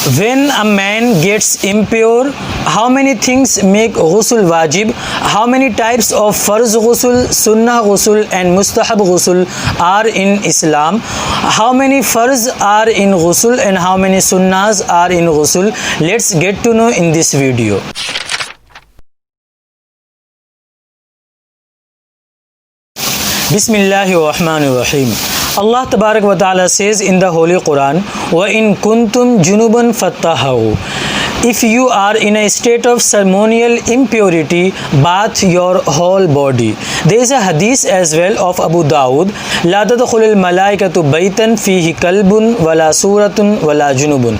When a man gets impure, how many things make ghusl wajib? How many types of farz ghusl, sunnah ghusl and mustahab ghusl are in Islam? How many farz are in ghusl and how many sunnahs are in ghusl? Let's get to know in this video. Bismillahirrahmanirrahim. Allah Tabarak wa Ta'ala says in the Holy Quran, وَإِن كُنْتُمْ جُنُبًا فَاتَّهَوْا. If you are in a state of ceremonial impurity, bath your whole body. There is a hadith as well of Abu Dawud, لا تدخل الملائكة بيتا فيه كلب ولا سورة ولا جنوب.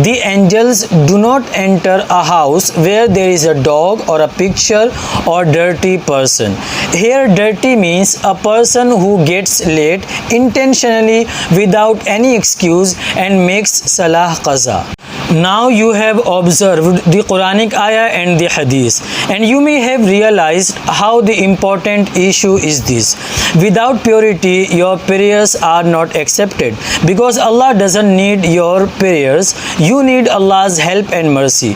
The angels do not enter a house where there is a dog or a picture or dirty person. Here dirty means a person who gets late intentionally without any excuse and makes salah qaza. Now you have observed the Quranic ayah and the hadith, and you may have realized how the important issue is this. Without purity, your prayers are not accepted, because Allah doesn't need your prayers. You need Allah's help and mercy.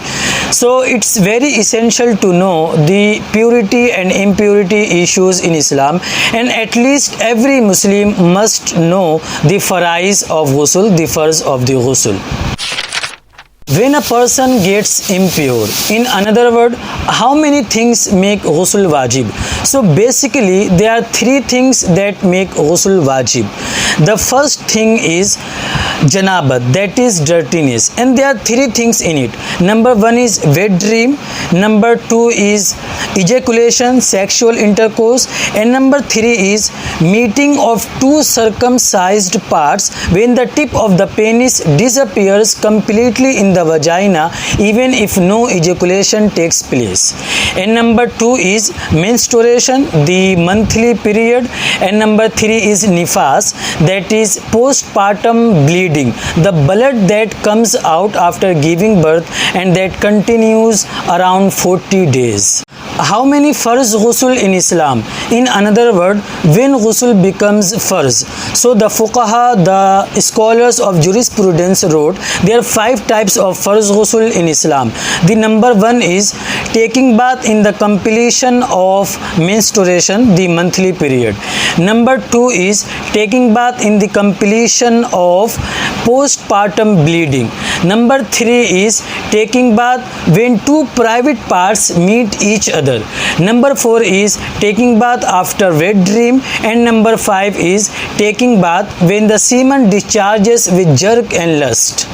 So it's very essential to know the purity and impurity issues in Islam, and at least every Muslim must know the farais of ghusl, the farz of the ghusl. When a person gets impure, in another word, how many things make ghusl wajib? So basically there are three things that make ghusl wajib. The first thing is janabat, that is dirtiness, and there are three things in it. Number one is wet dream, number two is ejaculation, sexual intercourse, and number three is meeting of two circumcised parts when the tip of the penis disappears completely in the vagina even if no ejaculation takes place. And number two is menstruation, the monthly period, and number three is nifas, that is postpartum bleeding, the blood that comes out after giving birth and that continues around 40 days. How many farz ghusl in Islam? In another word, when ghusl becomes farz. So the fuqaha, the scholars of jurisprudence wrote there are 5 types of farz ghusl in Islam. The number one is taking bath in the completion of menstruation, the monthly period. Number two is taking bath in the completion of postpartum bleeding. Number three is taking bath when two private parts meet each other. Number four is taking bath after wet dream, and number five is taking bath when the semen discharges with jerk and lust.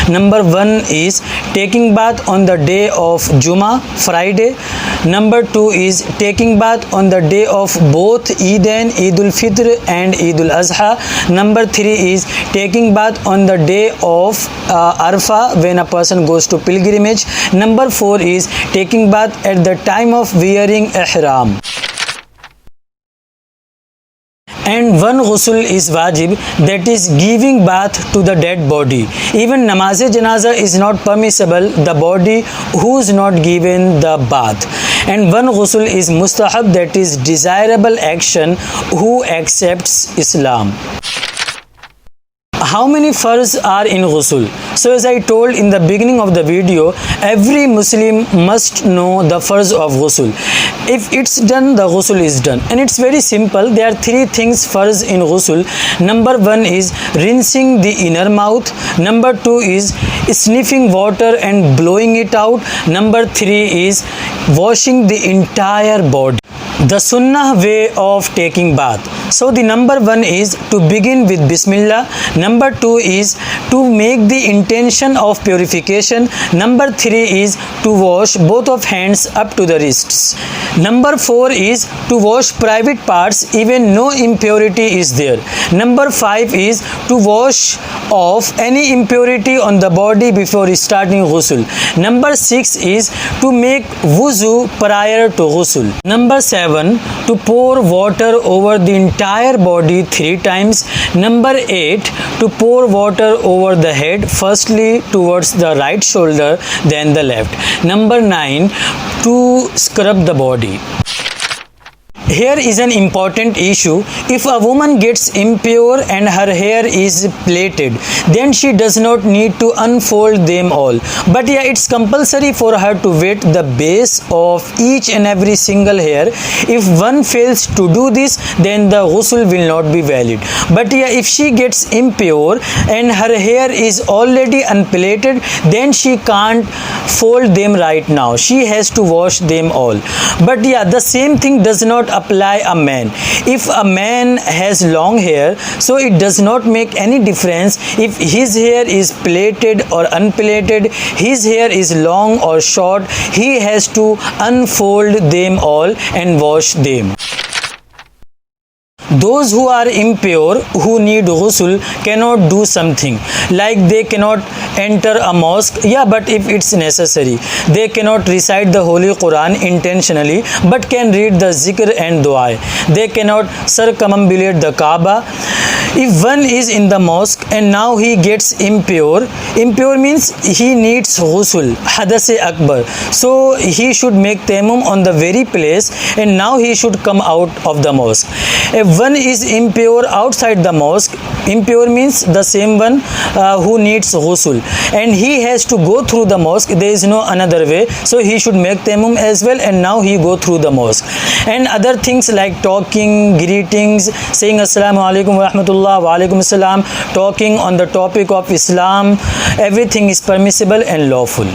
Number one is taking bath on the day of Juma, Friday. Number two is taking bath on the day of both Eidain, Eid al-Fitr and Eid al-Azha. Number three is taking bath on the day of Arfa when a person goes to pilgrimage. Number four is taking bath at the time of wearing ihram. And one ghusl is wajib, that is giving bath to the dead body. Even namaz-e-janaza is not permissible, the body who is not given the bath. And one ghusl is mustahab, that is desirable action who accepts Islam. How many farz are in ghusl? So as I told in the beginning of the video, every Muslim must know the farz of ghusl. If it's done, the ghusl is done. And it's very simple. There are three things farz in ghusl. Number one is rinsing the inner mouth. Number two is sniffing water and blowing it out. Number three is washing the entire body. The sunnah way of taking bath. So the number one is to begin with Bismillah. Number two is to make the intention of purification. Number three is to wash both of hands up to the wrists. Number four is to wash private parts even no impurity is there. Number five is to wash off any impurity on the body before starting ghusl. Number six is to make wuzu prior to ghusl. Number seven, to pour water over the entire body 3 times. Number 8, to pour water over the head, firstly towards the right shoulder, then the left. Number 9, to scrub the body. Here is an important issue. If a woman gets impure and her hair is plaited, then she does not need to unfold them all. But yeah, it's compulsory for her to wet the base of each and every single hair. If one fails to do this, then the ghusl will not be valid. But yeah, if she gets impure and her hair is already unplaited, then she can't fold them right now. She has to wash them all. But yeah, the same thing does not apply a man. If a man has long hair, so it does not make any difference if his hair is plaited or unplaited, his hair is long or short, he has to unfold them all and wash them. Those who are impure, who need ghusl, cannot do something like they cannot enter a mosque. Yeah, but if it's necessary, they cannot recite the Holy Quran intentionally, but can read the zikr and dua. They cannot circumambulate the Kaaba. If one is in the mosque and now he gets impure means he needs ghusl, hadase akbar. So he should make tayammum on the very place and now he should come out of the mosque. If one is impure outside the mosque, impure means the same one who needs ghusl, and he has to go through the mosque. There is no another way, so he should make tayammum as well, and now he go through the mosque. And other things like talking, greetings, saying assalamu alaikum wa rahmatullah, wa alaikum assalam, talking on the topic of Islam, everything is permissible and lawful.